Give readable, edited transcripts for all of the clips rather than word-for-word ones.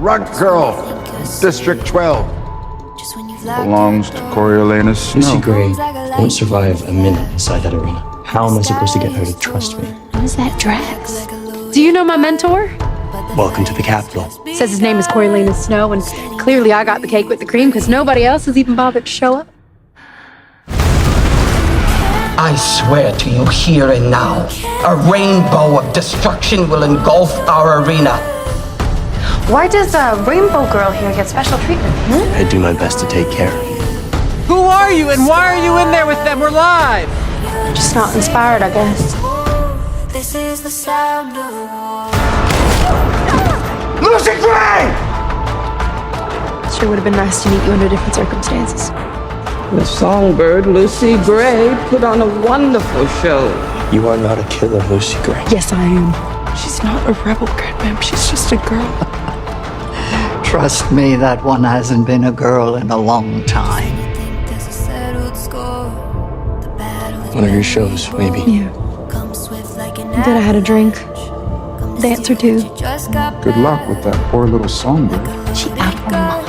runt girl, District 12. Belongs to Coriolanus Snow. Lucy Gray won't survive a minute inside that arena. How am I supposed to get her to trust me? Who's that Drax? Do you know my mentor? Welcome to the Capitol. Says his name is Coriolanus Snow, and clearly I got the cake with the cream because nobody else has even bothered to show up. I swear to you here and now, a rainbow of destruction will engulf our arena. Why does a rainbow girl here get special treatment? I do my best to take care of you. Who are you and why are you in there with them? We're live! Just not inspired, I guess. This is the sound of Lucy Gray! Sure would have been nice to meet you under different circumstances. The songbird, Lucy Gray, put on a wonderful show. You are not a killer, Lucy Gray. Yes, I am. She's not a rebel, Ma'am. She's just a girl. Trust me, that one hasn't been a girl in a long time. One of your shows, maybe. Yeah. Then I had a drink. Dance or two. Good luck with that poor little songbird. She out of her mind.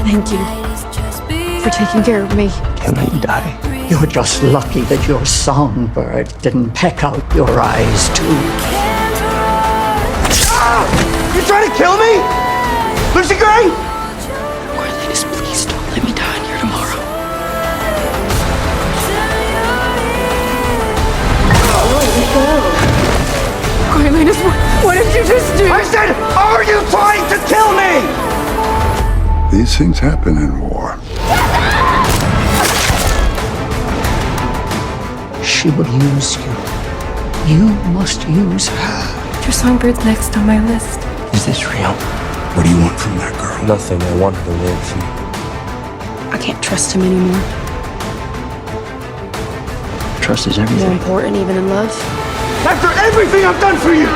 Thank you for taking care of me. Can't let you die. You're just lucky that your songbird didn't peck out your eyes, too. You trying to kill me? Lucy Gray? Coriolanus, please don't let me die in here tomorrow. Coriolanus, what did you just do? I said, are you trying to kill me? These things happen in war. She will use you. You must use her. Your songbird's next on my list. Is this real? What do you want from that girl? Nothing. I want her to live. I can't trust him anymore. Trust is More everything. important even than love. After everything I've done for you!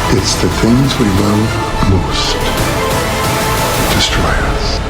It's the things we love most that destroy us.